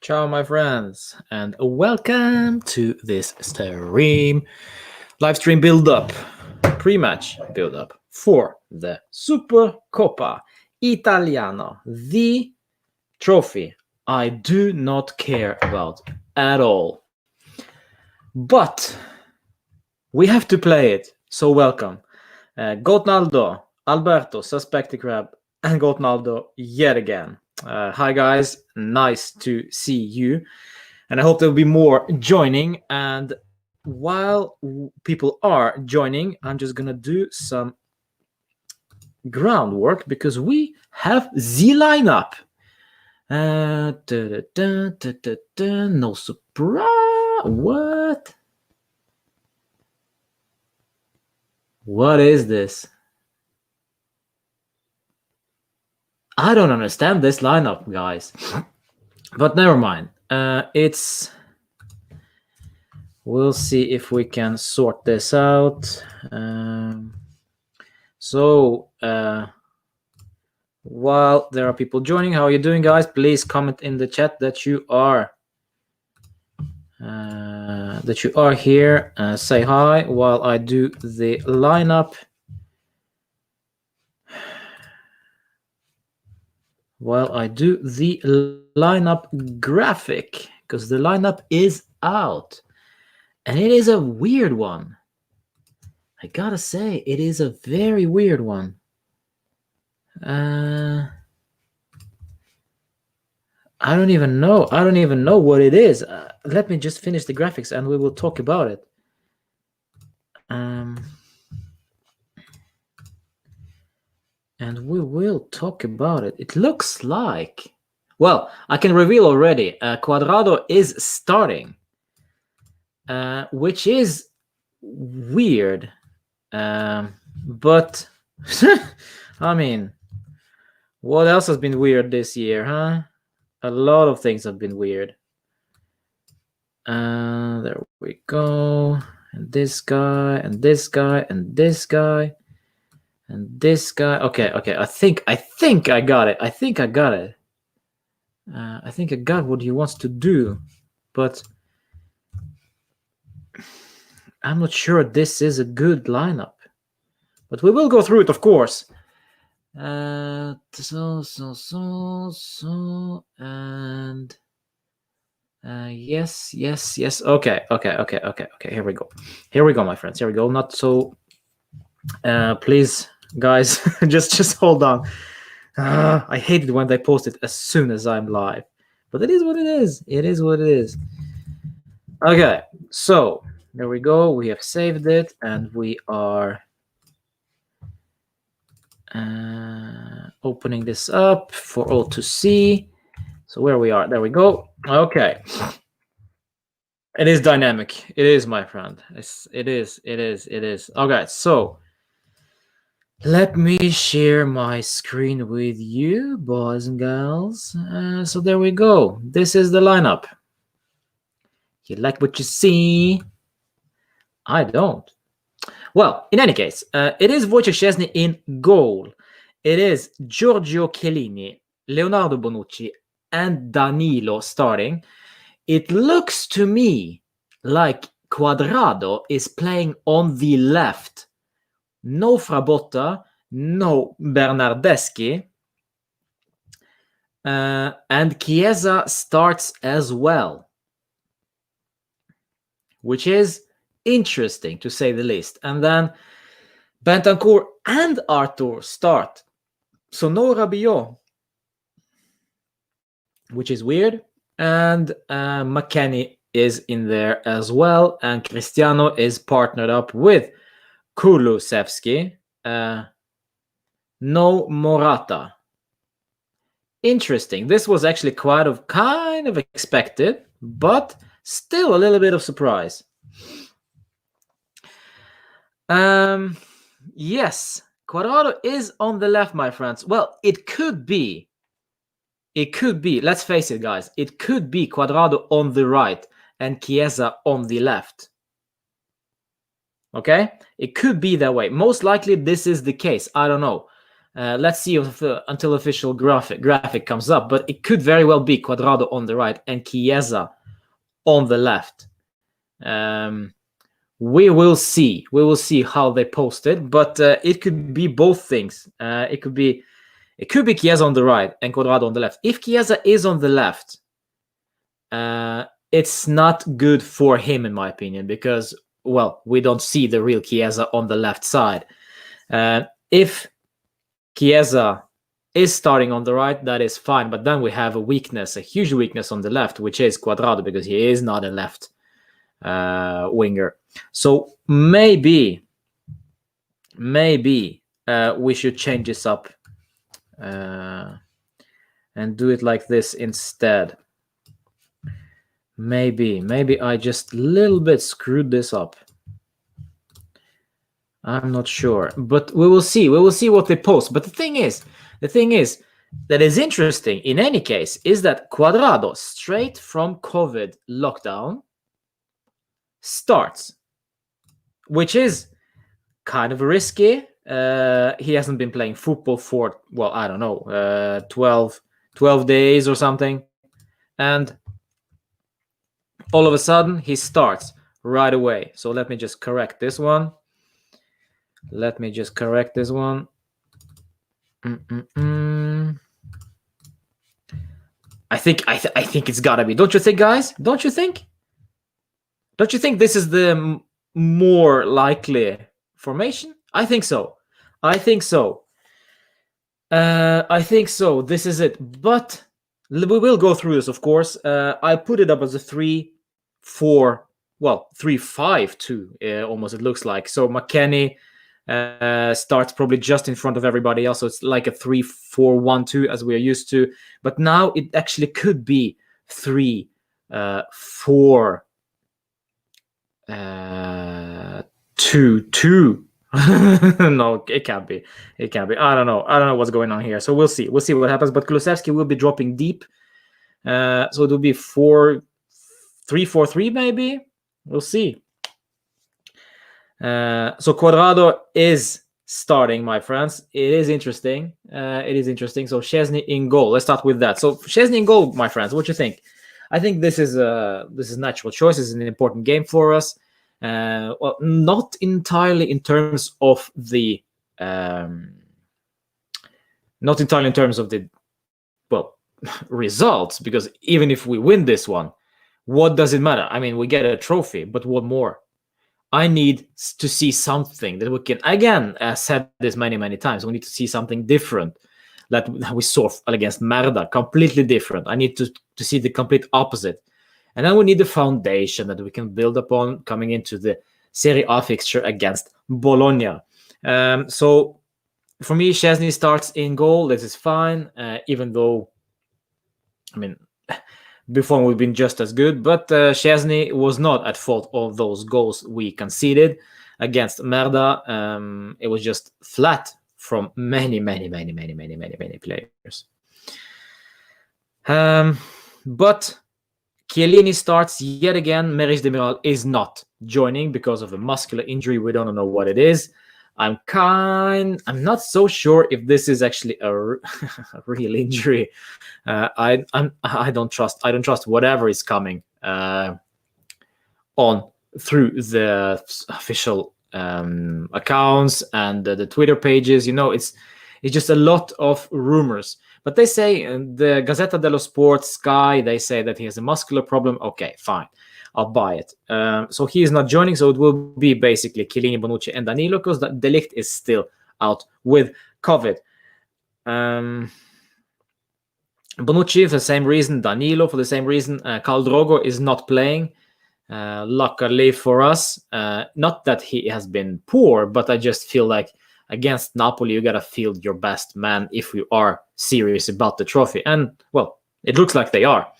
Ciao, my friends, and welcome to this live stream build-up, pre-match build-up for the SuperCoppa Italiano, the trophy I do not care about at all. But we have to play it, so welcome. Gotnaldo, Alberto, Suspected Crab, and Gotnaldo yet again. Hi guys, nice to see you, and I hope there will be more joining. And while people are joining, I'm just gonna do some groundwork because we have the lineup. No surprise. What is this? I don't understand this lineup, guys. But never mind. We'll see if we can sort this out. While there are people joining, how are you doing, guys? Please comment in the chat that you are here. Say hi while I do the lineup. While I do the lineup graphic, because the lineup is out. And it is a weird one. I gotta say, it is a very weird one. I don't even know. I don't even know what it is. Let me just finish the graphics and we will talk about it. And we will talk about it. It looks like... Well, I can reveal already. Cuadrado is starting. Which is weird. But... I mean... What else has been weird this year, huh? A lot of things have been weird. There we go. And this guy, and this guy, and this guy, and this guy. Okay. I think I got it. I think I got it. I think I got what he wants to do, but I'm not sure this is a good lineup. But we will go through it, of course. And yes. Okay. Here we go, my friends. Here we go. Not so. Please, guys, just hold on. I hate it when they post it as soon as I'm live, but it is what it is. It is what it is. Okay, so there we go. We have saved it, and we are opening this up for all to see. So where we are, there we go. Okay. It is dynamic. It is, my friend. It is. Okay, so let me share my screen with you, boys and girls. So there we go. This is the lineup. You like what you see? I don't. Well, in any case, it is Wojciech Szczesny in goal. It is Giorgio Chiellini, Leonardo Bonucci, and Danilo starting. It looks to me like Cuadrado is playing on the left. No Frabotta, no Bernardeschi. And Chiesa starts as well, which is interesting to say the least. And then Bentancur and Arthur start. So no Rabiot, which is weird. And McKennie is in there as well. And Cristiano is partnered up with Kulusevski. No Morata. Interesting. This was actually kind of expected, but still a little bit of surprise. Yes, Cuadrado is on the left, my friends. Well, it could be. Let's face it, guys. It could be Cuadrado on the right and Chiesa on the left. Okay? It could be that way. Most likely this is the case. I don't know. Let's see until official graphic comes up, but it could very well be Cuadrado on the right and Chiesa on the left. We will see. We will see how they post it, but it could be both things. It could be Chiesa on the right and Cuadrado on the left. If Chiesa is on the left, it's not good for him, in my opinion, because, well, we don't see the real Chiesa on the left side. If Chiesa is starting on the right, that is fine, but then we have a huge weakness on the left, which is Cuadrado, because he is not a left winger. So maybe we should change this up and do it like this instead. Maybe I just a little bit screwed this up. I'm not sure, but we will see. We will see what they post. But the thing is that is interesting in any case is that Cuadrado, straight from COVID lockdown, starts, which is kind of risky. He hasn't been playing football for, well, I don't know, 12 days or something. And all of a sudden, he starts right away. So let me just correct this one. I think it's gotta be. Don't you think, guys? Don't you think this is the more likely formation? I think so. This is it. But we will go through this, of course. I put it up as a 3-5-2, almost, it looks like. So McKennie starts probably just in front of everybody else. So it's like a 3-4-1-2 as we are used to. But now it actually could be 3-4-2. No, it can't be. I don't know what's going on here. So we'll see what happens. But Kulusevski will be dropping deep. So it will be 3-4-3 maybe. We'll see. So Cuadrado is starting, my friends. It is interesting. So Szczesny in goal. Let's start with that. So Szczesny in goal, my friends. What do you think? I think this is natural choice. This is an important game for us. Well, not entirely in terms of the results, because even if we win this one, what does it matter? I mean, we get a trophy, but what more? I need to see something that we can, again, I said this many times, we need to see something different that we saw against Merda, completely different. I need to see the complete opposite. And then we need the foundation that we can build upon coming into the Serie A fixture against Bologna. So for me, Szczesny starts in goal. This is fine, even though, I mean, before we've been just as good. But Szczesny was not at fault of those goals we conceded against Merda. It was just flat from many players. But Chiellini starts yet again. Meriç Demiral is not joining because of a muscular injury. We don't know what it is. I'm not so sure if this is actually a real injury. I don't trust whatever is coming on through the official accounts and the Twitter pages. You know, it's just a lot of rumors. But they say, the Gazzetta dello Sport, Sky, they say that he has a muscular problem. Okay, fine. I'll buy it. So he is not joining, so it will be basically Chiellini, Bonucci, and Danilo, because De Ligt is still out with COVID. Bonucci for the same reason, Danilo for the same reason. Khal Drogo is not playing. Luckily for us, not that he has been poor, but I just feel like against Napoli, you gotta field your best man if you are serious about the trophy. And, well, it looks like they are.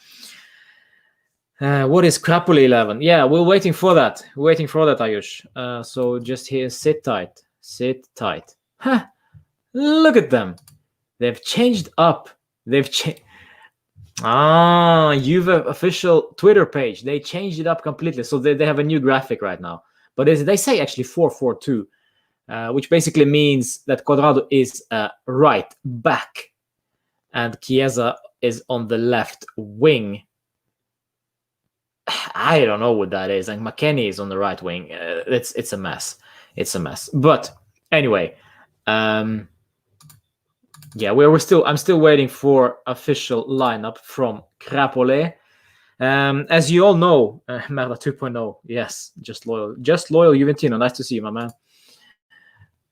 What is Crapoli 11? Yeah, we're waiting for that. Ayush. So just here, sit tight. Huh. Look at them. They've changed up. Juve official Twitter page. They changed it up completely. So they have a new graphic right now. But they say actually 4-4-2. which basically means that Cuadrado is right back and Chiesa is on the left wing. I don't know what that is. And McKennie is on the right wing. It's a mess. It's a mess. But anyway, yeah, I'm still waiting for official lineup from Crapole. As you all know, Merda 2.0, yes, just loyal Juventino. Nice to see you, my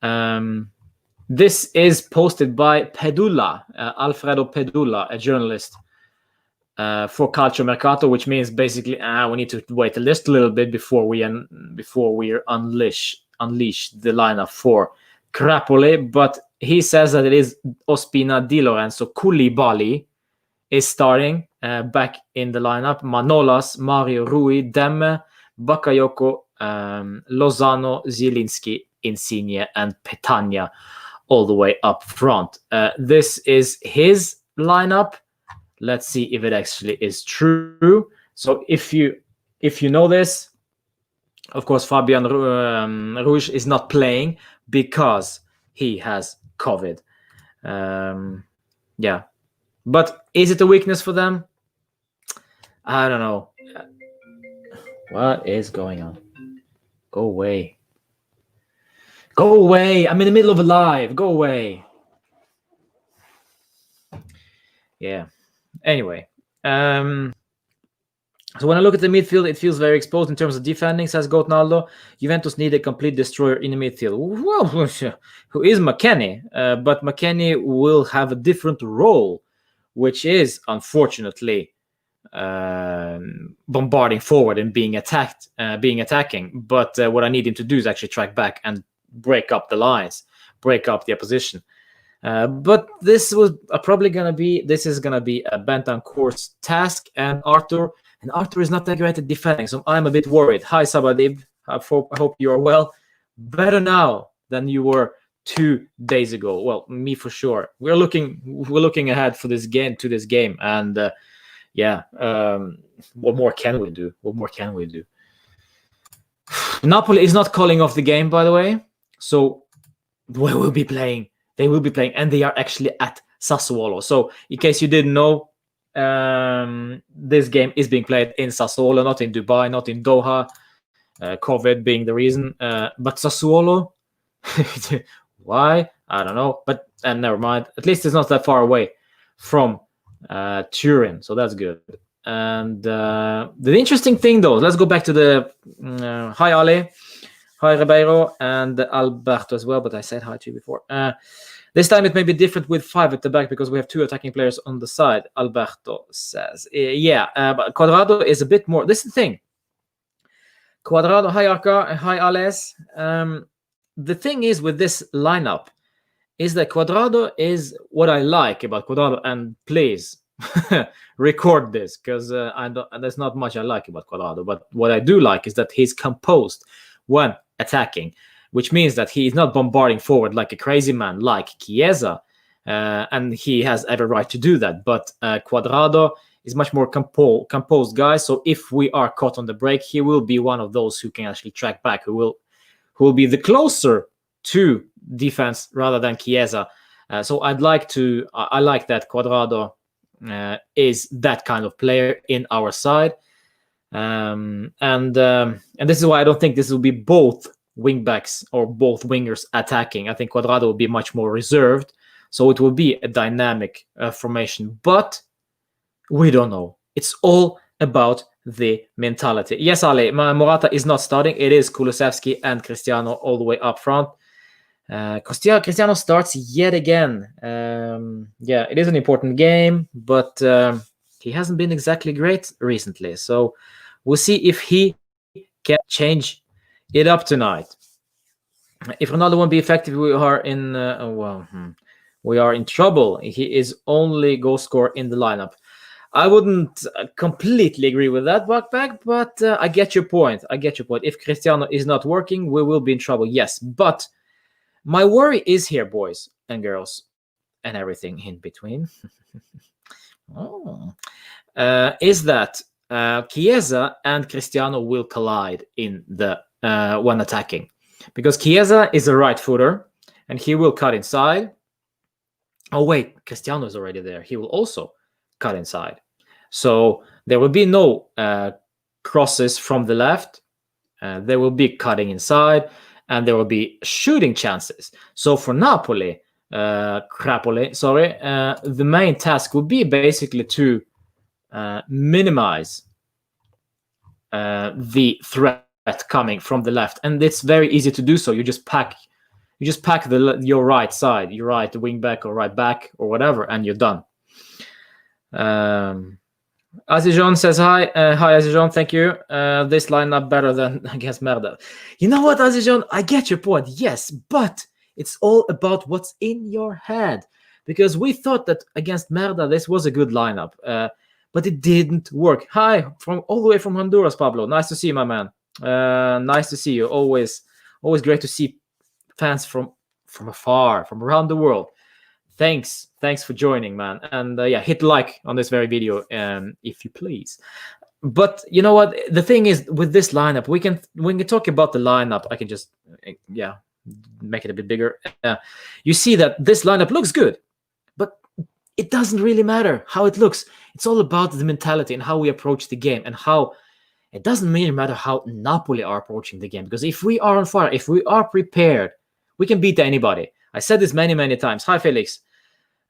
man. This is posted by Pedula, Alfredo Pedula, a journalist for Calcio Mercato, which means basically we need to wait just a little bit before we unleash the lineup for Crapole. But he says that it is Ospina, Di Lorenzo, Koulibaly is starting back in the lineup. Manolas, Mario Rui, Demme, Bakayoko, Lozano, Zielinski, Insigne, and Petagna all the way up front. This is his lineup. Let's see if it actually is true. So if you know this, of course, Fabian Ruiz is not playing because he has COVID. Yeah. But is it a weakness for them? I don't know. What is going on? Go away. Go away. I'm in the middle of a live. Go away. Yeah. Anyway. So when I look at the midfield, it feels very exposed in terms of defending, says Goatnaldo. Juventus need a complete destroyer in the midfield. Well, who is McKennie? But McKennie will have a different role, which is, unfortunately, bombarding forward and being attacking. But what I need him to do is actually track back and break up the lines, break up the opposition. But this is gonna be a Bentancur's task, and Arthur is not that great at defending, so I'm a bit worried. Hi Sabadib, I hope you are well. Better now than you were 2 days ago. Well, me for sure. We're looking ahead to this game, and what more can we do? Napoli is not calling off the game, by the way, so we will be playing. They will be playing, and they are actually at Sassuolo. So, in case you didn't know, this game is being played in Sassuolo, not in Dubai, not in Doha. COVID being the reason, but Sassuolo, why? I don't know. But never mind. At least it's not that far away from Turin, so that's good. And the interesting thing, though, let's go back to the hi Ale. Hi, Ribeiro, and Alberto as well, but I said hi to you before. This time it may be different with 5 at the back because we have 2 attacking players on the side, Alberto says. But Cuadrado is a bit more. This is the thing. Cuadrado, hi Arca, hi Ales. The thing is with this lineup is that Cuadrado is what I like about Cuadrado, and please record this because there's not much I like about Cuadrado, but what I do like is that he's composed when attacking, which means that he is not bombarding forward like a crazy man like Chiesa, and he has every right to do that. But Cuadrado is much more composed guy, so if we are caught on the break, he will be one of those who can actually track back, who will be the closer to defense rather than Chiesa. So I like that Cuadrado is that kind of player in our side. And this is why I don't think this will be both wing backs or both wingers attacking. I think Cuadrado will be much more reserved, so it will be a dynamic formation, but we don't know. It's all about the mentality. Yes, Ale, Morata is not starting. It is Kulusevski and Cristiano all the way up front. Cristiano starts yet again. It is an important game, but he hasn't been exactly great recently. So we'll see if he can change it up tonight. If Ronaldo won't be effective, we are in trouble. He is only goal scorer in the lineup. I wouldn't completely agree with that, Buckback, but I get your point. If Cristiano is not working, we will be in trouble. Yes, but my worry is here, boys and girls, and everything in between. Is that Chiesa and Cristiano will collide in the when attacking. because Chiesa is a right footer and he will cut inside. Oh wait, Cristiano is already there. He will also cut inside. So there will be no crosses from the left. There will be cutting inside, and there will be shooting chances. So for Napoli, the main task will be basically to minimize the threat coming from the left, and it's very easy to do so. You just pack your right side, your right wing back or right back or whatever, and you're done. Azijon says hi. Hi, Azijon. Thank you. This lineup better than against Merda. You know what, Azijon? I get your point. Yes, but it's all about what's in your head. Because we thought that against Merda, this was a good lineup. But it didn't work. Hi, from all the way from Honduras, Pablo. Nice to see you, my man. Nice to see you. Always great to see fans from afar, from around the world. Thanks for joining, man. And yeah, hit like on this very video, if you please. But you know what? The thing is, with this lineup, when we talk about the lineup, I can just make it a bit bigger. You see that this lineup looks good, but it doesn't really matter how it looks. It's all about the mentality and how we approach the game, and how it doesn't really matter how Napoli are approaching the game. Because if we are on fire, if we are prepared, we can beat anybody. I said this many times. Hi, Felix.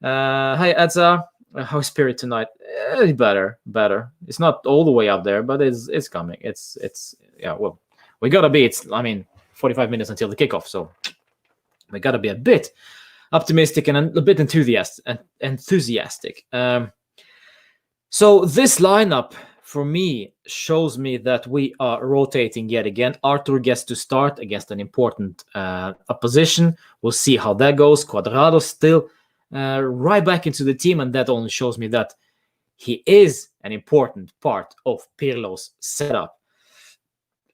Hi, Edza. How's Spirit tonight? Better. It's not all the way up there, but it's coming. It's yeah. Well, we gotta be. 45 minutes until the kickoff, so we gotta be a bit optimistic and a bit enthusiastic. So this lineup for me shows me that we are rotating yet again. Arthur gets to start against an important opposition. We'll see how that goes. Cuadrado still right back into the team, and that only shows me that he is an important part of Pirlo's setup.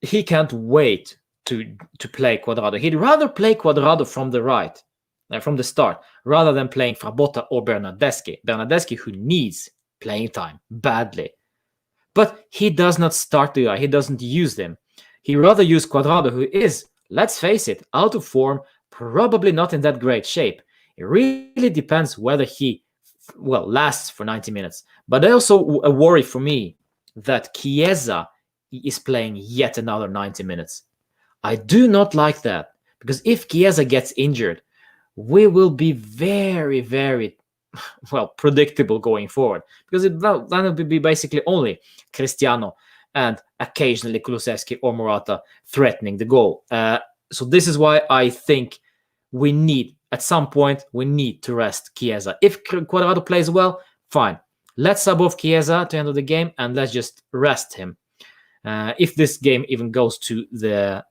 He can't wait to play Cuadrado. He'd rather play Cuadrado from the right, from the start, rather than playing Frabotta or Bernardeschi. Bernardeschi, who needs playing time badly. But he does not start the guy. He doesn't use them. He rather use Cuadrado, who is, let's face it, out of form, probably not in that great shape. It really depends whether he, lasts for 90 minutes. But also a worry for me that Chiesa is playing yet another 90 minutes. I do not like that, because if Chiesa gets injured, we will be very, very predictable going forward, because then it will be basically only Cristiano and occasionally Kulusevski or Morata threatening the goal. So this is why I think at some point we need to rest Chiesa. If Cuadrado plays well, fine. Let's sub off Chiesa to end of the game and let's just rest him. If this game even goes to the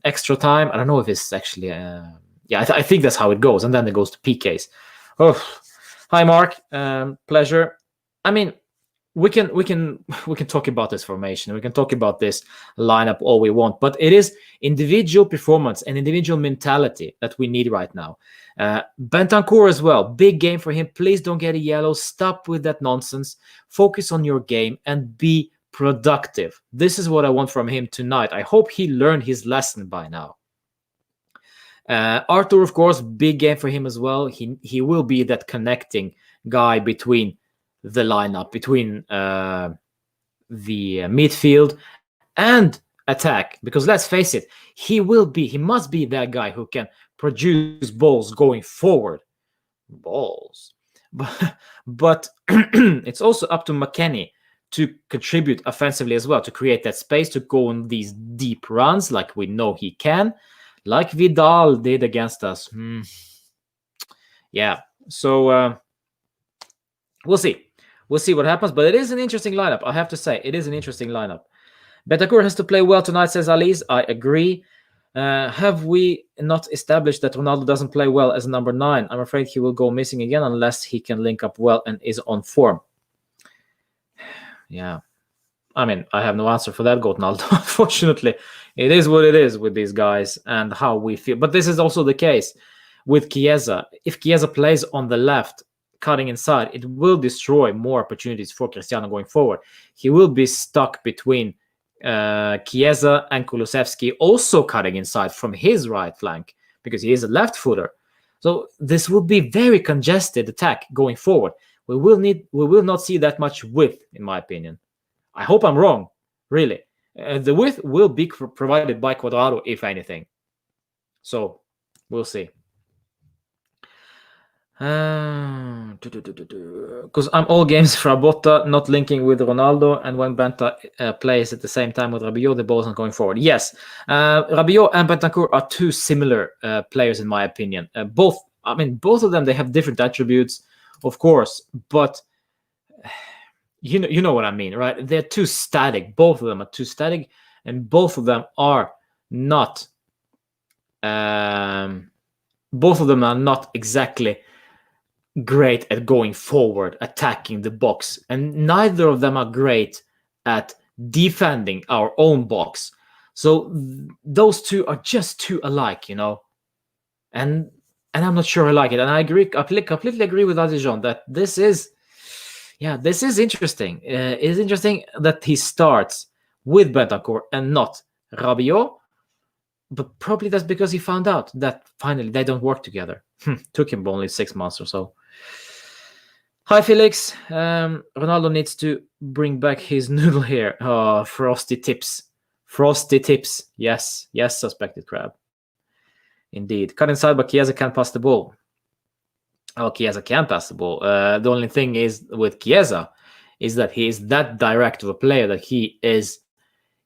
extra time, I don't know if it's actually I think that's how it goes, and then it goes to PKs. Hi, Mark. Pleasure. I mean, we can talk about this formation. We can talk about this lineup all we want, but it is individual performance and individual mentality that we need right now. Bentancur as well. Big game for him. Please don't get a yellow. Stop with that nonsense. Focus on your game and be productive. This is what I want from him tonight. I hope he learned his lesson by now. Arthur, of course, big game for him as well. He will be that connecting guy between the lineup, between the midfield and attack. Because let's face it, he must be that guy who can produce balls going forward. Balls. But it's also up to McKennie to contribute offensively as well, to create that space, to go on these deep runs like we know he can, like Vidal did against us. Yeah, so we'll see. We'll see what happens, but it is an interesting lineup. I have to say, it is an interesting lineup. Bentancur has to play well tonight, says Alice. I agree. Have we not established that Ronaldo doesn't play well as number 9? I'm afraid he will go missing again unless he can link up well and is on form. Yeah. I mean, I have no answer for that, Ronaldo. Unfortunately, it is what it is with these guys and how we feel. But this is also the case with Chiesa. If Chiesa plays on the left, cutting inside, it will destroy more opportunities for Cristiano going forward. He will be stuck between Chiesa and Kulusevski also cutting inside from his right flank because he is a left footer. So this will be very congested attack going forward. We will not see that much width, in my opinion. I hope I'm wrong, really. The width will be provided by Cuadrado, if anything. So we'll see. Because I'm all games for Botta, not linking with Ronaldo, and when Benta plays at the same time with Rabiot, the ball's not going forward. Yes, Rabiot and Bentancur are two similar players in my opinion. Both of them, they have different attributes, of course, but you know what I mean, right? They're too static. Both of them are too static, and both of them are not. Both of them are not exactly great at going forward, attacking the box, and neither of them are great at defending our own box. So those two are just too alike, and I'm not sure I like it. And I completely agree with Adijon that this is interesting. It's interesting that he starts with Bentancur and not Rabiot, but probably that's because he found out that finally they don't work together. Took him only 6 months or so. Hi, Felix. Ronaldo needs to bring back his noodle here. Oh, frosty tips. Frosty tips. Yes, suspected crab. Indeed. Cut inside, but Chiesa can't pass the ball. Oh, Chiesa can pass the ball. The only thing is with Chiesa is that he is that direct of a player that he's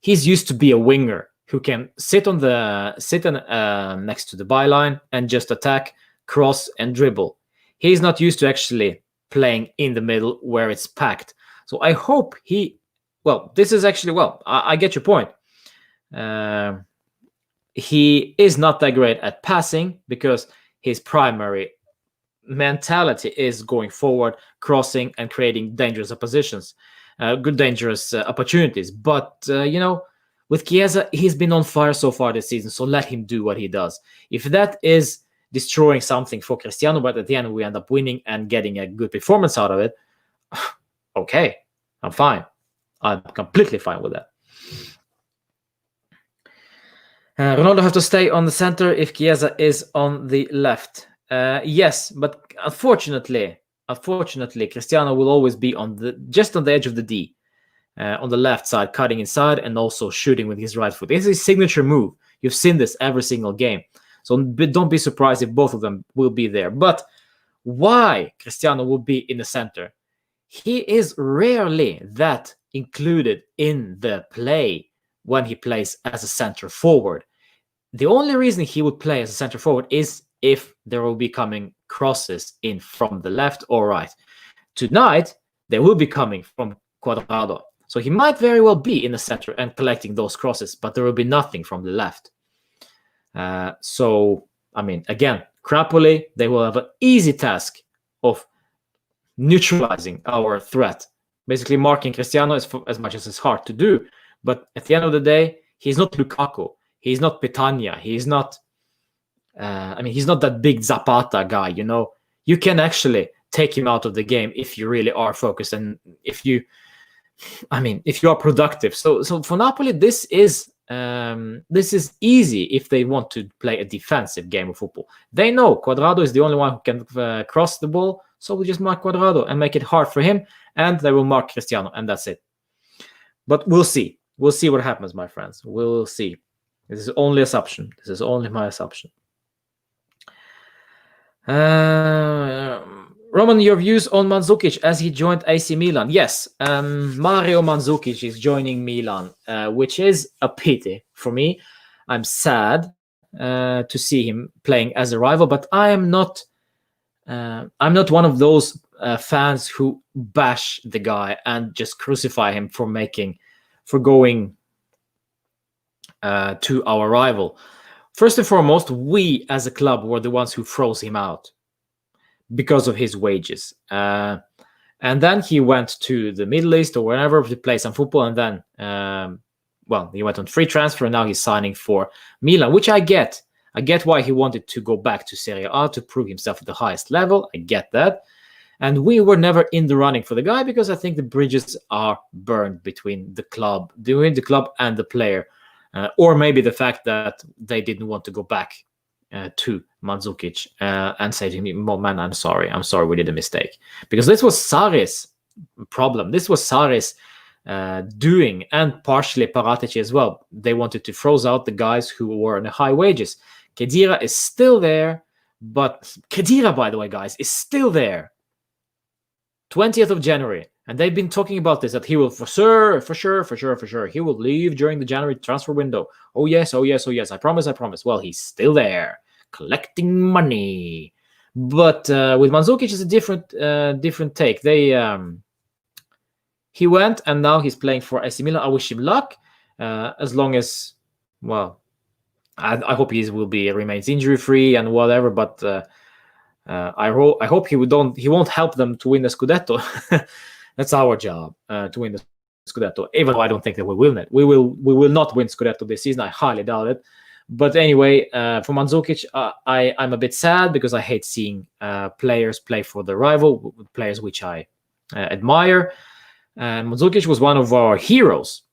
used to be a winger who can sit next to the byline and just attack, cross, and dribble. He's not used to actually playing in the middle where it's packed. So I hope this is actually, I get your point. He is not that great at passing because his primary mentality is going forward, crossing, and creating dangerous oppositions, dangerous opportunities. But, with Chiesa, he's been on fire so far this season, so let him do what he does. If that is destroying something for Cristiano, but at the end we end up winning and getting a good performance out of it, okay, I'm fine. I'm completely fine with that. Ronaldo has to stay on the center if Chiesa is on the left. Yes, but unfortunately, Cristiano will always be just on the edge of the D. On the left side, cutting inside and also shooting with his right foot. This is his signature move. You've seen this every single game. So don't be surprised if both of them will be there. But why Cristiano will be in the center? He is rarely that included in the play when he plays as a center forward. The only reason he would play as a center forward is if there will be coming crosses in from the left or right. Tonight, they will be coming from Cuadrado. So he might very well be in the center and collecting those crosses, but there will be nothing from the left. Again, Napoli, they will have an easy task of neutralizing our threat, basically marking Cristiano as much as it's hard to do. But at the end of the day, he's not Lukaku. He's not Petagna. He's not, he's not that big Zapata guy, You can actually take him out of the game if you really are focused and if you are productive. So for Napoli, this is easy if they want to play a defensive game of football. They know Cuadrado is the only one who can cross the ball, so we just mark Cuadrado and make it hard for him, and they will mark Cristiano, and that's it. But we'll see. We'll see what happens, my friends. We'll see. This is only assumption. This is only my assumption. Roman, your views on Mandzukic as he joined AC Milan? Yes, Mario Mandzukic is joining Milan, which is a pity for me. I'm sad to see him playing as a rival, but I'm not one of those fans who bash the guy and just crucify him for going to our rival. First and foremost, we as a club were the ones who froze him out because of his wages. And then he went to the Middle East or wherever to play some football. And then, he went on free transfer and now he's signing for Milan, which I get. I get why he wanted to go back to Serie A to prove himself at the highest level. I get that. And we were never in the running for the guy because I think the bridges are burned between the club and the player. Or maybe the fact that they didn't want to go back to Mandzukic and say to me, man, I'm sorry, we did a mistake. Because this was Sarri's problem. This was Sarri's doing, and partially Paratici as well. They wanted to froze out the guys who were on high wages. Khedira is still there, but Khedira, by the way, guys, is still there. 20th of January. And they've been talking about this, that he will for sure, he will leave during the January transfer window. Oh yes, I promise. Well, he's still there, collecting money. But with Mandzukic, it's a different take. He went, and now he's playing for AC Milan. I wish him luck, as long as, well, I hope he remains injury free and whatever. But I hope he won't help them to win the Scudetto. That's our job, to win the Scudetto. Even though I don't think that we will not. We will not win Scudetto this season. I highly doubt it. But anyway, for Mandzukic, I'm a bit sad because I hate seeing players play for the rival, players which I admire. And Mandzukic was one of our heroes.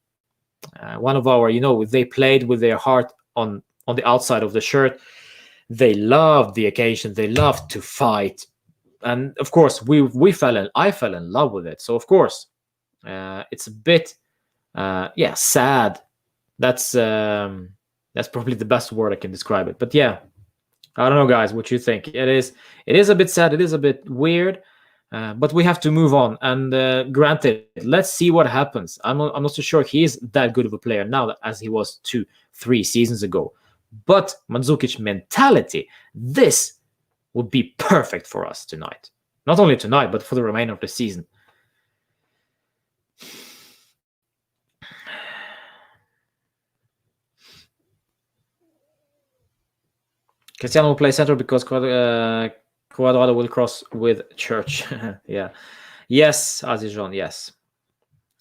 One of our, they played with their heart on the outside of the shirt. They loved the occasion. They loved to fight. And of course, I fell in love with it. So of course, it's a bit, sad. That's probably the best word I can describe it. But yeah, I don't know, guys, what you think. It is a bit sad. It is a bit weird. But we have to move on. And granted, let's see what happens. I'm not so sure he is that good of a player now as he was 2-3 seasons ago. But Mandzukic mentality, this would be perfect for us tonight. Not only tonight, but for the remainder of the season. Cristiano will play center because Cuadrado will cross with Church. Yeah. Yes, Azizjon, yes.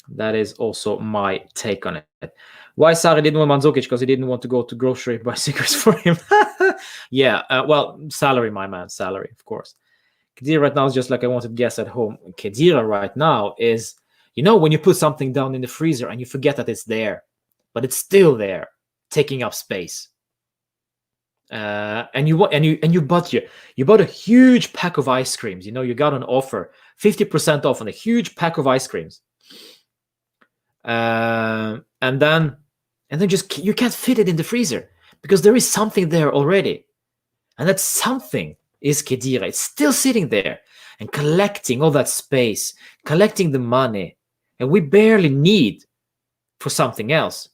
That is also my take on it. Why Sarri didn't want Mandzukic? Because he didn't want to go to grocery buy cigarettes for him. Yeah, well, salary, my man, salary, of course. Khedira right now is just like I wanted guests at home. Khedira right now is, when you put something down in the freezer and you forget that it's there, but it's still there, taking up space. And you bought a huge pack of ice creams. You got an offer, 50% off on a huge pack of ice creams. And then just you can't fit it in the freezer because there is something there already, and that something is Khedira. It's still sitting there and collecting all that space, collecting the money, and we barely need for something else,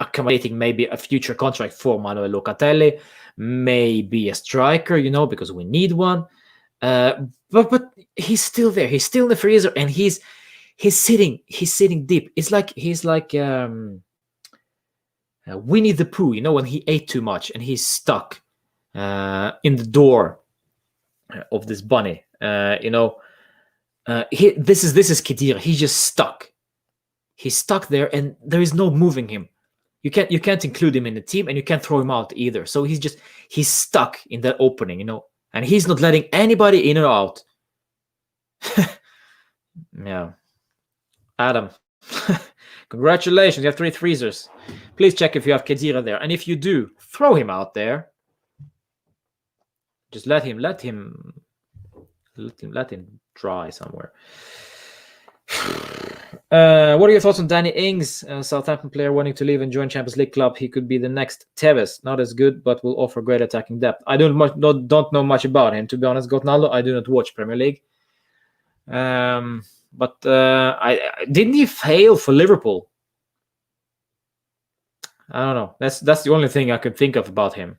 accommodating maybe a future contract for Manuel Locatelli, maybe a striker, because we need one. But he's still there. He's still in the freezer, and he's sitting deep. It's like he's like Winnie the Pooh, when he ate too much and he's stuck in the door of this bunny. This is Khedira. He's just stuck. He's stuck there, and there is no moving him. You can't include him in the team, and you can't throw him out either. So he's stuck in that opening, and he's not letting anybody in or out. Yeah. Adam, congratulations, you have 3 freezers. Please check if you have Khedira there, and if you do, throw him out there. Just let him dry somewhere. What are your thoughts on Danny Ings, Southampton player wanting to leave and join Champions League club? He could be the next Tevez. Not as good, but will offer great attacking depth. I don't know much about him, to be honest, Gotnaldo. I do not watch Premier League. But didn't he fail for Liverpool? I don't know. That's the only thing I could think of about him.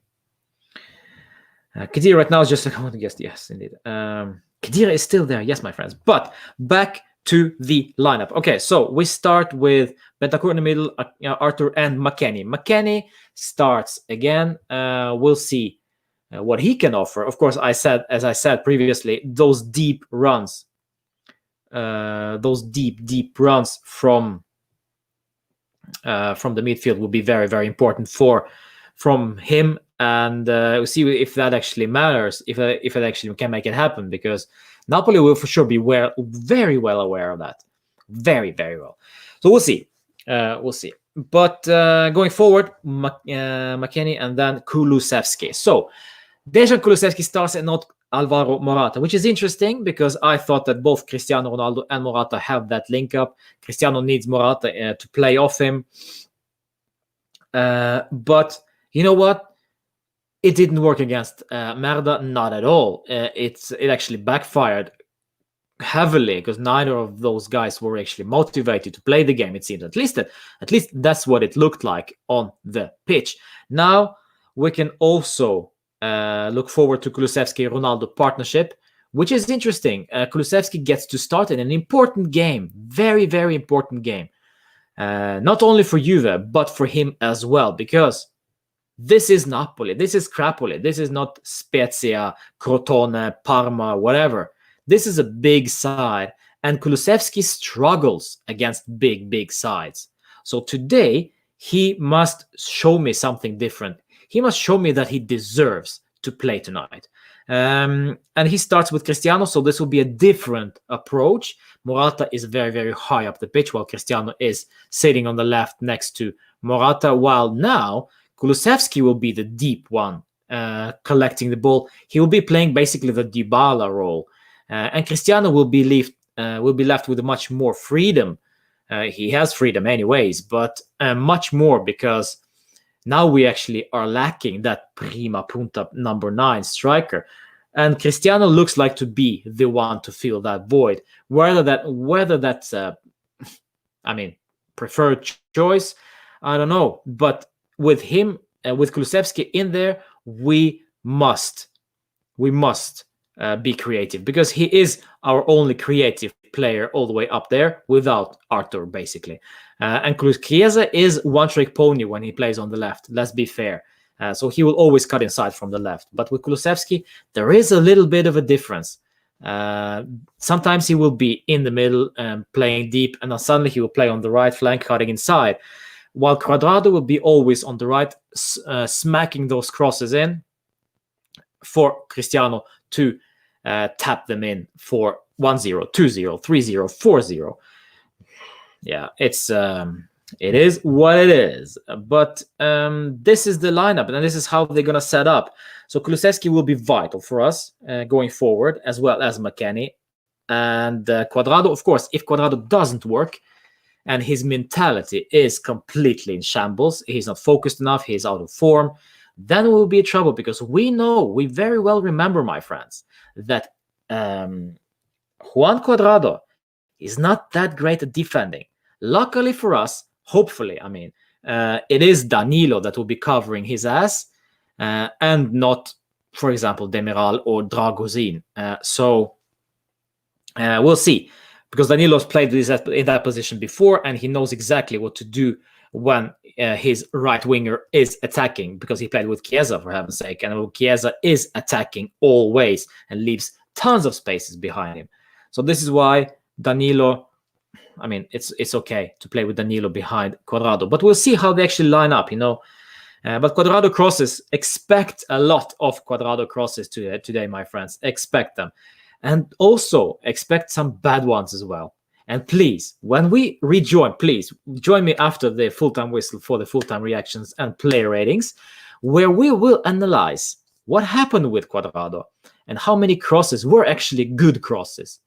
Khedira right now is just like I want to guess. Yes, indeed. Khedira is still there. Yes, my friends. But back to the lineup. Okay, so we start with Bentancur in the middle, Arthur and McKennie. McKennie starts again. We'll see what he can offer. Of course, as I said previously, those deep runs, deep runs from the midfield will be very, very important from him. And we'll see if that actually matters, if it actually can make it happen, because Napoli will for sure be very well aware of that. Very, very well. So we'll see. We'll see. But going forward, McKennie and then Kulusevski. So Dejan Kulusevski starts and not Alvaro Morata, which is interesting because I thought that both Cristiano Ronaldo and Morata have that link up. Cristiano needs Morata to play off him. But you know what? It didn't work against Merda, not at all. It actually backfired heavily because neither of those guys were actually motivated to play the game. It seems at least that's what it looked like on the pitch. Now we can also look forward to Kulusevski-Ronaldo partnership, which is interesting. Kulusevski gets to start in an important game, very, very important game, not only for Juve but for him as well, because this is Napoli, this is Crapoli, this is not Spezia, Crotone, Parma, whatever. This is a big side, and Kulusevski struggles against big sides. So today, he must show me something different. He must show me that he deserves to play tonight. And he starts with Cristiano, so this will be a different approach. Morata is very, very high up the pitch, while Cristiano is sitting on the left next to Morata, while now Kulusevski will be the deep one, collecting the ball. He will be playing basically the Dybala role. And Cristiano will be left with much more freedom. He has freedom anyways, but much more because now we actually are lacking that prima punta number 9 striker. And Cristiano looks like to be the one to fill that void. Whether that's preferred choice, I don't know. But with him, with Kulusevski in there, we must be creative, because he is our only creative player all the way up there without Arthur, basically. And Chiesa is one-trick pony when he plays on the left. Let's be fair. So he will always cut inside from the left. But with Kulusevski, there is a little bit of a difference. Sometimes he will be in the middle playing deep, and then suddenly he will play on the right flank, cutting inside. While Cuadrado will be always on the right, smacking those crosses in for Cristiano to tap them in for 1-0, 2-0, 3-0, 4-0. Yeah, it is what it is. But this is the lineup, and this is how they're going to set up. So Kulusevski will be vital for us going forward, as well as McKennie. And Cuadrado, of course, if Cuadrado doesn't work and his mentality is completely in shambles, he's not focused enough, he's out of form, then we will be in trouble, because we very well remember, my friends, that Juan Cuadrado is not that great at defending. Luckily for us, hopefully, it is Danilo that will be covering his ass, and not, for example, Demiral or Dragozin. So we'll see, because Danilo's played in that position before, and he knows exactly what to do when his right winger is attacking, because he played with Chiesa, for heaven's sake, and Chiesa is attacking always and leaves tons of spaces behind him. So this is why Danilo, it's okay to play with Danilo behind Cuadrado, but we'll see how they actually line up, but Cuadrado crosses, expect a lot of Cuadrado crosses today, my friends. Expect them. And also expect some bad ones as well. And please, when we rejoin, please join me after the full-time whistle for the full-time reactions and player ratings, where we will analyze what happened with Cuadrado and how many crosses were actually good crosses.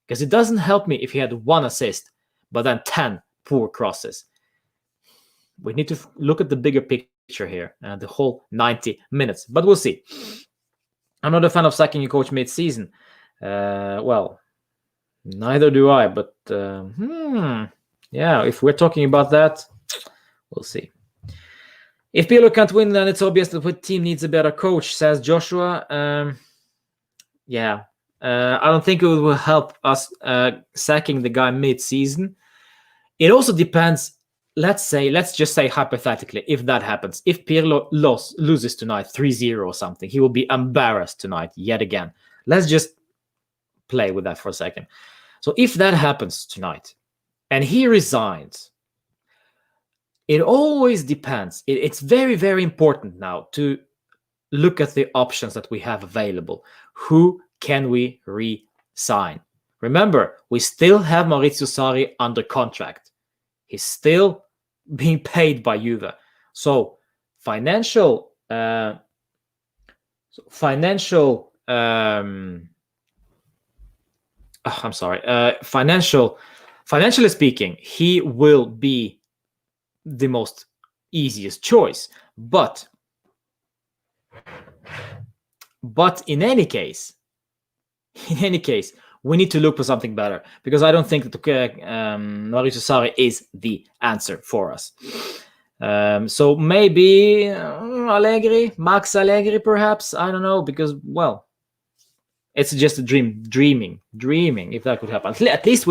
Because it doesn't help me if he had 1 assist, but then 10 poor crosses. We need to look at the bigger picture here, the whole 90 minutes. But we'll see. I'm not a fan of sacking your coach mid-season. Well, neither do I, but yeah, if we're talking about that, we'll see. If Pirlo can't win, then it's obvious that the team needs a better coach, says Joshua. Yeah, I don't think it will help us sacking the guy mid-season. It also depends. Let's just say hypothetically, if that happens, if Pirlo loses tonight 3-0 or something, he will be embarrassed tonight yet again. Let's just play with that for a second. So if that happens tonight and he resigns, it always depends. It's very, very important now to look at the options that we have available. Who can we sign. Remember, we still have Maurizio Sarri under contract. He's still being paid by Juve. So financially speaking, he will be the most easiest choice. But in any case, we need to look for something better, because I don't think that Maurizio Sarri is the answer for us. So maybe Allegri, Max Allegri, perhaps. I don't know, because, well, it's just a dreaming, if that could happen. At least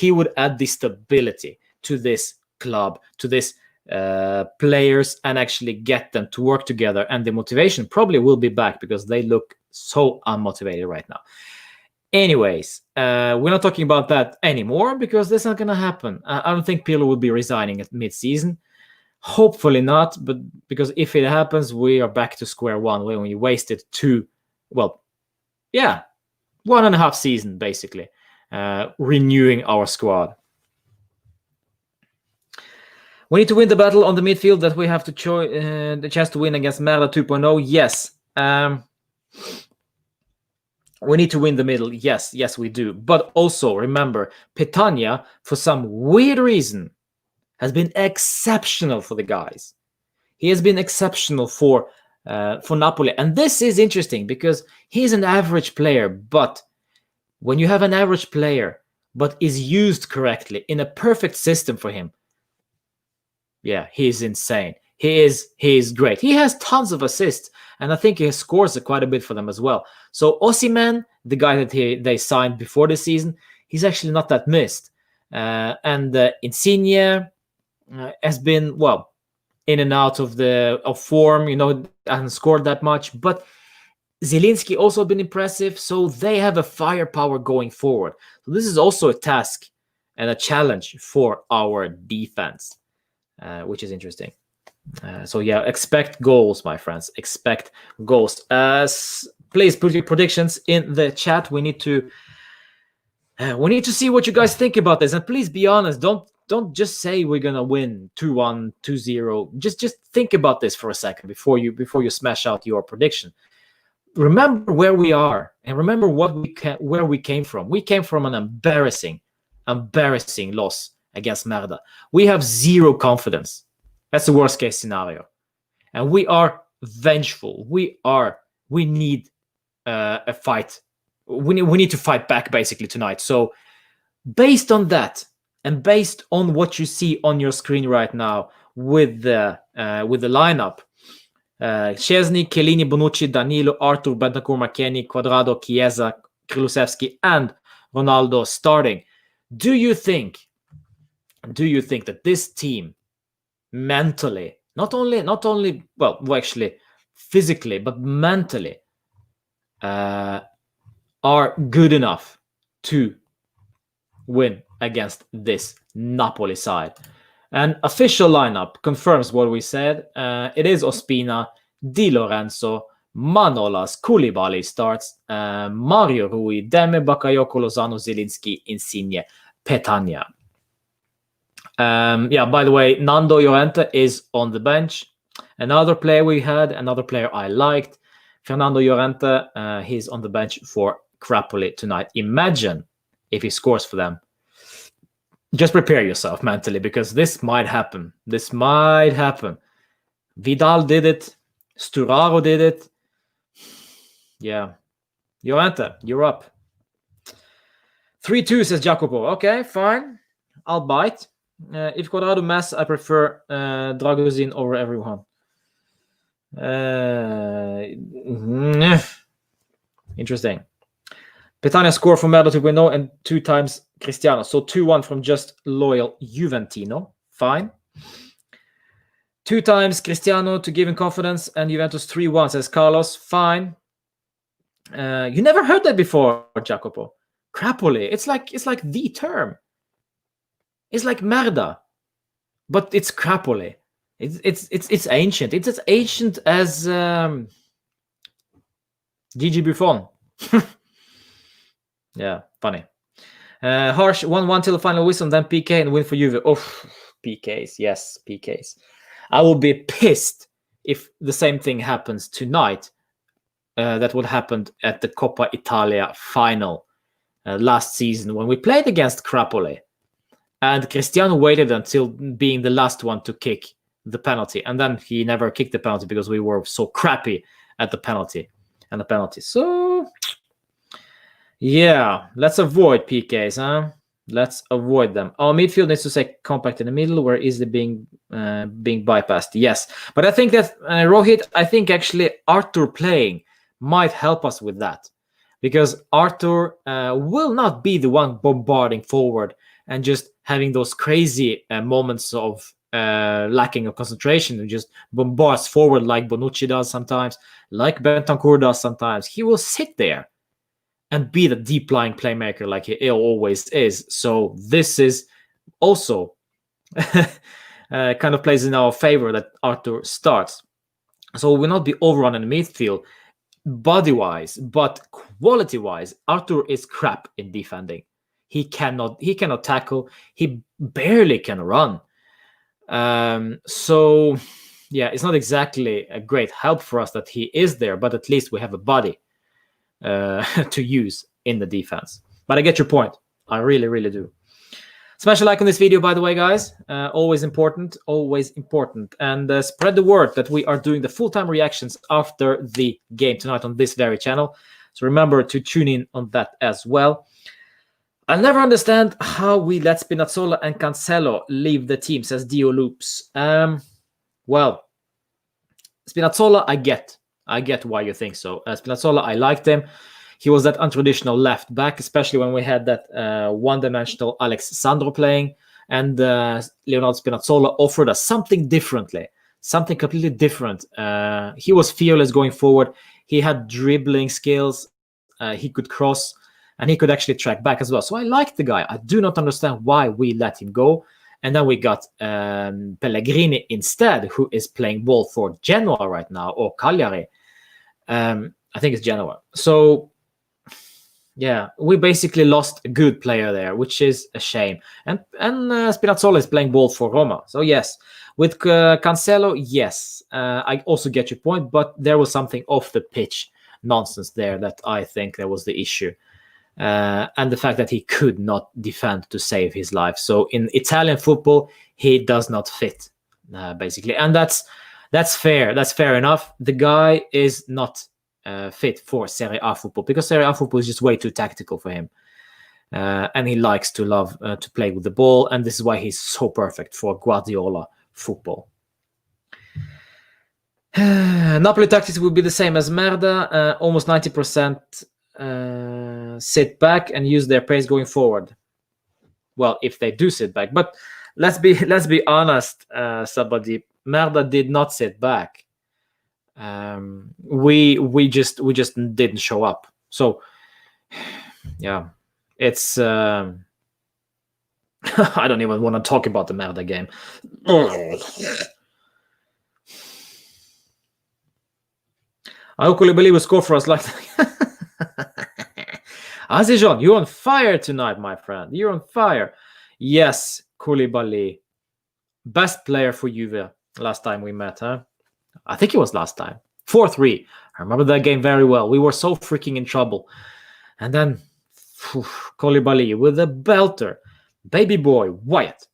he would add the stability to this club, to this players, and actually get them to work together. And the motivation probably will be back, because they look so unmotivated right now. Anyways, we're not talking about that anymore, because that's not going to happen. I don't think Pirlo will be resigning at mid-season. Hopefully not, but because if it happens, we are back to square one, when we wasted 1.5 season, basically, renewing our squad. We need to win the battle on the midfield that we have to the chance to win against Merda 2.0. Yes. We need to win the middle. Yes, we do. But also, remember, Petagna, for some weird reason, has been exceptional for the guys. He has been exceptional for Napoli. And this is interesting, because he's an average player. But when you have an average player, but is used correctly in a perfect system for him, yeah, he's insane. He is great. He has tons of assists, and I think he scores quite a bit for them as well. So Osimhen, the guy that they signed before the season, he's actually not that missed. And Insigne has been, well, in and out of form, hasn't scored that much. But Zielinski also been impressive, so they have a firepower going forward. So this is also a task and a challenge for our defense, which is interesting. So yeah, expect goals, my friends. Expect goals. Please put your predictions in the chat. We need to see what you guys think about this, and please be honest. Don't just say we're gonna win 2-1, 2-0. Just think about this for a second before you smash out your prediction. Remember where we are, and remember where we came from. We came from an embarrassing loss against Merda. We have zero confidence. That's the worst case scenario, and we are vengeful. We need a fight. We need to fight back, basically, tonight. So based on that, and based on what you see on your screen right now with the lineup, Szczesny, Chiellini, Bonucci, Danilo, Arthur, Bentancur, McKennie, Cuadrado, Chiesa, Kulusevski, and Ronaldo starting, do you think that this team mentally, not only actually physically, but mentally, are good enough to win against this Napoli side? An official lineup confirms what we said. It is Ospina, Di Lorenzo, Manolas, Koulibaly starts, Mario Rui, Demme, Bakayoko, Lozano, Zielinski, Insigne, Petagna. By the way, Nando Llorente is on the bench. Another player I liked, Fernando Llorente, he's on the bench for Napoli tonight. Imagine if he scores for them. Just prepare yourself mentally, because this might happen. Vidal did it. Sturaro did it. Yeah. Llorente, you're up. 3-2, says Jacopo. Okay, fine. I'll bite. If Cuadrado mess, I prefer Dragozin over everyone. Interesting. Petagna score from Merda 2.0 and 2 times Cristiano. So 2-1 from just loyal Juventino. Fine. 2 times Cristiano to give him confidence, and Juventus 3-1, says Carlos. Fine. You never heard that before, Jacopo. Crapoli. It's like the term. It's like Merda, but it's Crapoli. It's ancient. It's as ancient as Gigi Buffon. Yeah, funny. Harsh 1-1 till the final whistle, then PK and win for Juve. Oh, PKs, yes, PKs. I will be pissed if the same thing happens tonight. That would happen at the Coppa Italia final last season when we played against Crapoli. And Cristiano waited until being the last one to kick the penalty. And then he never kicked the penalty because we were so crappy at the penalty. So, yeah, let's avoid PKs, huh? Let's avoid them. Our midfield needs to stay compact in the middle, where is it being bypassed? Yes, but I think that Rohit, I think actually Arthur playing might help us with that, because Arthur will not be the one bombarding forward and just having those crazy moments of lacking of concentration and just bombards forward like Bonucci does sometimes, like Bentancur does sometimes. He will sit there and be the deep lying playmaker like he always is. So this is also kind of plays in our favor that Arthur starts. So we will not be overrun in the midfield body-wise, but quality-wise, Arthur is crap in defending. He cannot tackle. He barely can run. So yeah, it's not exactly a great help for us that he is there, but at least we have a body to use in the defense. But I get your point. I really, really do. Smash a like on this video, by the way, guys. Always important, always important. And spread the word that we are doing the full-time reactions after the game tonight on this very channel. So remember to tune in on that as well. I'll never understand how we let Spinazzola and Cancelo leave the team, says Dio Loops. Well, Spinazzola, I get why you think so. Spinazzola, I liked him. He was that untraditional left back, especially when we had that one-dimensional Alex Sandro playing. And Leonardo Spinazzola offered us something differently, something completely different. He was fearless going forward. He had dribbling skills. He could cross, and he could actually track back as well. So I liked the guy. I do not understand why we let him go. And then we got Pellegrini instead, who is playing ball for Genoa right now, or Cagliari. I think it's Genoa. So, yeah, we basically lost a good player there, which is a shame. And Spinazzola is playing ball for Roma. So, yes. With Cancelo, yes. I also get your point, but there was something off the pitch nonsense there that I think that was the issue. And the fact that he could not defend to save his life. So in Italian football, he does not fit, basically. And that's fair. That's fair enough. The guy is not fit for Serie A football, because Serie A football is just way too tactical for him. And he likes to love to play with the ball. And this is why he's so perfect for Guardiola football. Napoli tactics will be the same as Merda, almost 90%. Sit back and use their pace going forward. Well, if they do sit back, but let's be honest, Sabadi, Merda did not sit back. We just didn't show up. So yeah, it's I don't even want to talk about the Merda game. I hope Koulibaly will score for us like that. Azijon, you're on fire tonight, my friend. You're on fire. Yes, Koulibaly. Best player for Juve last time we met, huh? I think it was last time. 4-3. I remember that game very well. We were so freaking in trouble. And then Koulibaly with a belter. Baby boy, Wyatt.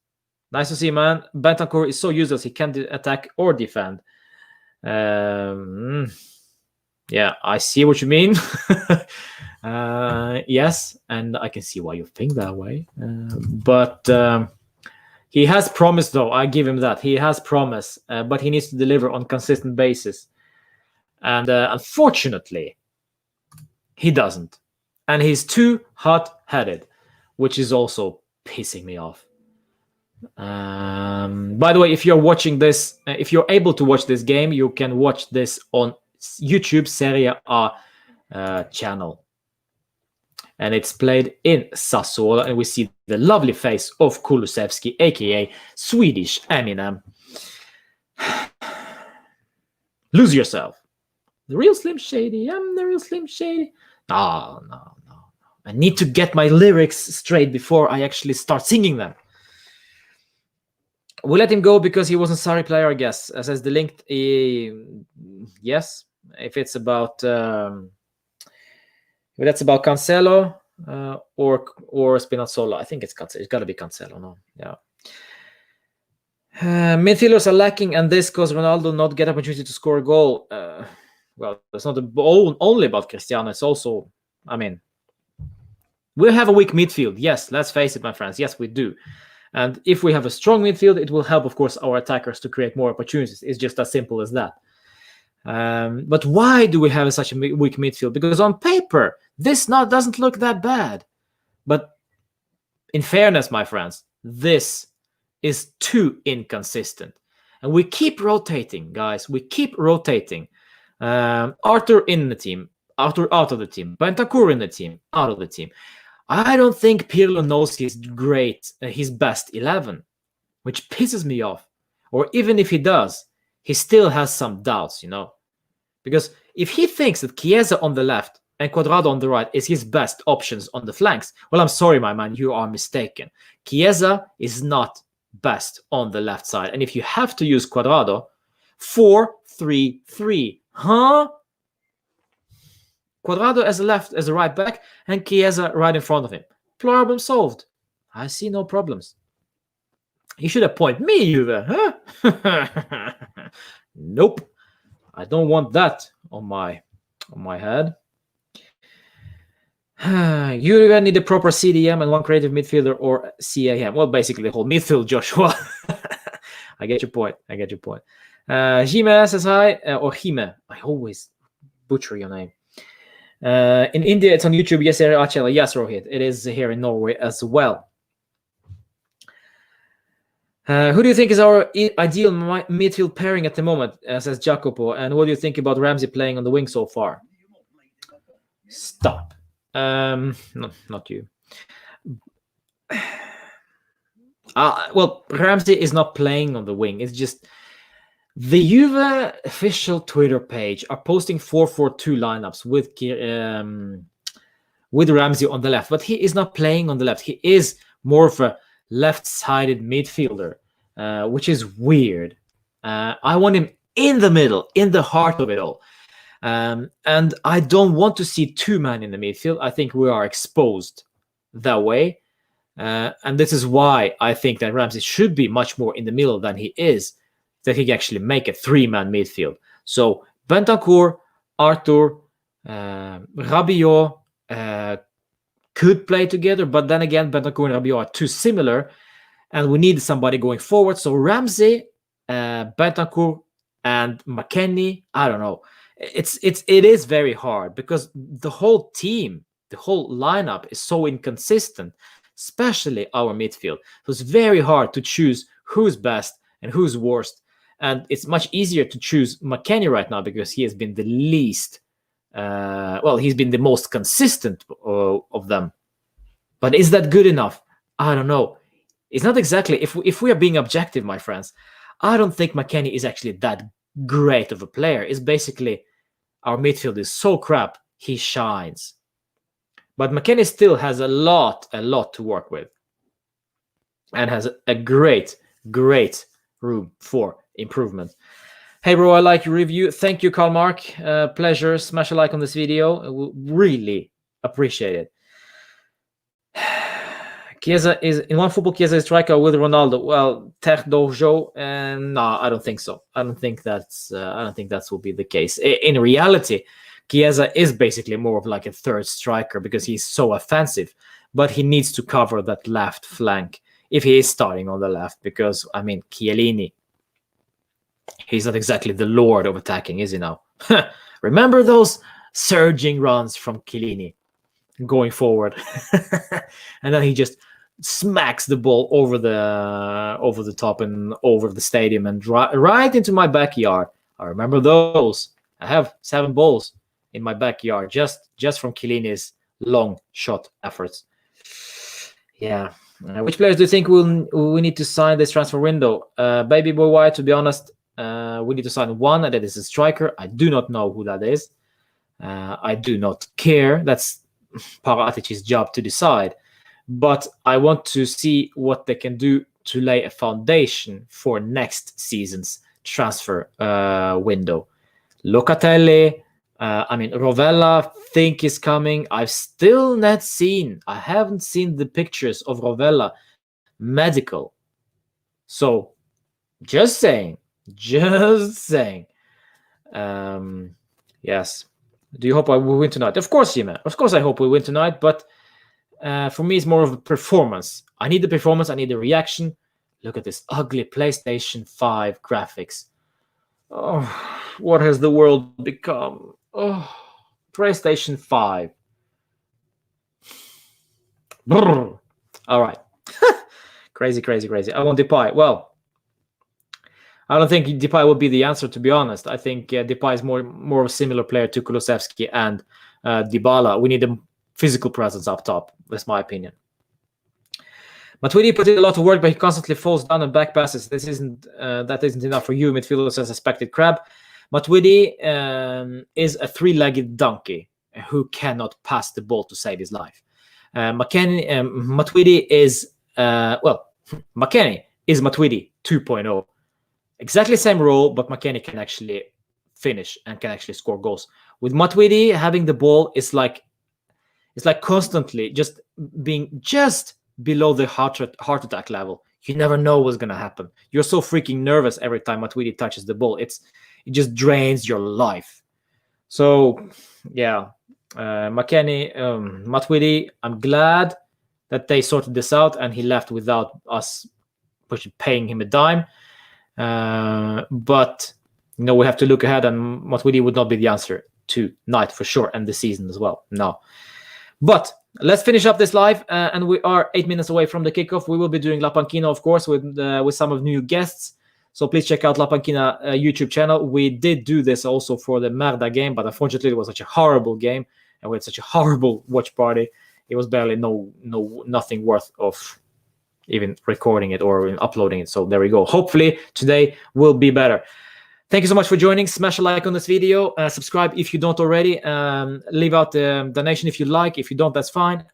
Nice to see, man. Bentancur is so useless. He can't attack or defend. Yeah, I see what you mean. Yes, and I can see why you think that way. But he has promise, though. I give him that. He has promise, but he needs to deliver on consistent basis. And unfortunately, he doesn't. And he's too hot-headed, which is also pissing me off. By the way, if you're watching this, if you're able to watch this game, you can watch this on YouTube Serie A channel. And it's played in Sassuolo, and we see the lovely face of Kulusevski, aka Swedish Eminem. Lose yourself. The real Slim Shady. I'm the real Slim Shady. No. I need to get my lyrics straight before I actually start singing them. We let him go because he wasn't Sarri player, I guess. Says the link. Yes, if it's about if that's about Cancelo or Spinazzola, I think it's Cancelo. It's got to be Cancelo. No, yeah. Midfielders are lacking, and this caused Ronaldo not get opportunity to score a goal. Well, it's not only about Cristiano. It's also, I mean, we have a weak midfield. Yes, let's face it, my friends. Yes, we do. And if we have a strong midfield, it will help, of course, our attackers to create more opportunities. It's just as simple as that. But why do we have such a weak midfield? Because on paper, this doesn't look that bad. But in fairness, my friends, this is too inconsistent. And we keep rotating, guys. We keep rotating. Arthur in the team, Arthur out of the team, Bentancur in the team, out of the team. I don't think Pirlo knows his best 11, which pisses me off. Or even if he does, he still has some doubts, Because if he thinks that Chiesa on the left and Cuadrado on the right is his best options on the flanks, well, I'm sorry, my man, you are mistaken. Chiesa is not best on the left side. And if you have to use Cuadrado, 4-3-3, huh? Cuadrado as a right back and Chiesa right in front of him. Problem solved. I see no problems. You should appoint me, Juve, huh? Nope. I don't want that on my head. Juve need a proper CDM and one creative midfielder or CAM. Well, basically the whole midfield, Joshua. I get your point. Jime says hi, or Jime. I always butcher your name. In India, it's on YouTube. Yes, Achela. Yes, Rohit. It is here in Norway as well. Who do you think is our ideal midfield pairing at the moment, says Jacopo? And what do you think about Ramsey playing on the wing so far? Stop. No, not you. Well, Ramsey is not playing on the wing. It's just the Juve official Twitter page are posting 4-4-2 lineups with Ramsey on the left, but he is not playing on the left. He is more of a left-sided midfielder, which is weird. I want him in the middle, in the heart of it all. And I don't want to see two men in the midfield. I think we are exposed that way. And this is why I think that Ramsey should be much more in the middle than he is, that he can actually make a three-man midfield. So Bentancur, Arthur, Rabiot could play together, but then again, Bentancur and Rabiot are too similar, and we need somebody going forward. So Ramsey, Bentancur, and McKennie, I don't know. It is very hard because the whole team, the whole lineup is so inconsistent, especially our midfield. So it's very hard to choose who's best and who's worst. And it's much easier to choose McKennie right now because he has been the least, he's been the most consistent of them. But is that good enough? I don't know. It's not exactly, if we are being objective, my friends, I don't think McKennie is actually that great of a player. It's basically our midfield is so crap, he shines. But McKennie still has a lot to work with and has a great room for improvement. Hey bro, I like your review. Thank you, Karl Mark. Pleasure. Smash a like on this video. I will really appreciate it. Chiesa is in one football. Chiesa is striker with Ronaldo. Well, Terre Dojo, and no, I don't think so. I don't think that will be the case. In reality, Chiesa is basically more of like a third striker because he's so offensive, but he needs to cover that left flank if he is starting on the left. Because I mean, Chiellini, he's not exactly the lord of attacking, is he now? Remember those surging runs from Chiellini going forward, and then he just smacks the ball over the top and over the stadium and right into my backyard. I remember those. I have 7 balls in my backyard just from Chiellini's long shot efforts. Yeah. Which players do you think we need to sign this transfer window? Baby Boy White, to be honest, we need to sign one, and that is a striker. I do not know who that is. I do not care. That's Paratici's job to decide. But I want to see what they can do to lay a foundation for next season's transfer window. Locatelli, Rovella think is coming. I haven't seen the pictures of Rovella medical. So, just saying. Yes. Do you hope I will win tonight? Of course, Jimmy. Of course I hope we win tonight, but for me, it's more of a performance. I need the performance. I need the reaction. Look at this ugly PlayStation 5 graphics. Oh, what has the world become? Oh, PlayStation 5. Brrr. All right. Crazy. I want Depay. Well, I don't think Depay will be the answer, to be honest. I think Depay is more of a similar player to Kulusevski and Dybala. We need a physical presence up top. That's my opinion. Matuidi put in a lot of work, but he constantly falls down and back passes. That isn't enough for you midfielders as expected. Crab. Matuidi is a three-legged donkey who cannot pass the ball to save his life. Matuidi is McKennie is Matuidi 2.0. Exactly the same role, but McKennie can actually finish and can actually score goals. With Matuidi having the ball, it's like constantly just being just below the heart attack level. You never know what's gonna happen. You're so freaking nervous every time Matuidi touches the ball. It just drains your life. So yeah, Matuidi. I'm glad that they sorted this out and he left without us paying him a dime. But we have to look ahead, and Matuidi would not be the answer tonight for sure, and the season as well. No. But let's finish up this live, and we are 8 minutes away from the kickoff. We will be doing La Panchina, of course, with some of new guests. So please check out La Panchina YouTube channel. We did do this also for the Merda game, but unfortunately it was such a horrible game, and we had such a horrible watch party. It was barely nothing worth of even recording it or uploading it. So there we go. Hopefully today will be better. Thank you so much for joining. Smash a like on this video. Subscribe if you don't already. Leave out the donation if you like. If you don't, that's fine.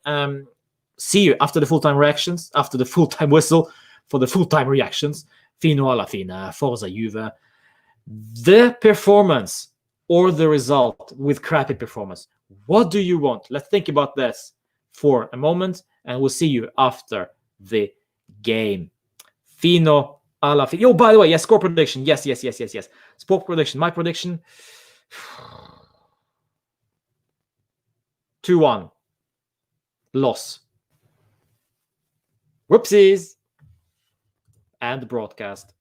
See you after the full-time reactions, after the full-time whistle for the full-time reactions. Fino alla fine, Forza Juve. The performance or the result with crappy performance. What do you want? Let's think about this for a moment, and we'll see you after the game. Fino alla fine. Yo, by the way, yes, score prediction. Yes. Sport prediction. My prediction. 2-1. Loss. Whoopsies. And the broadcast.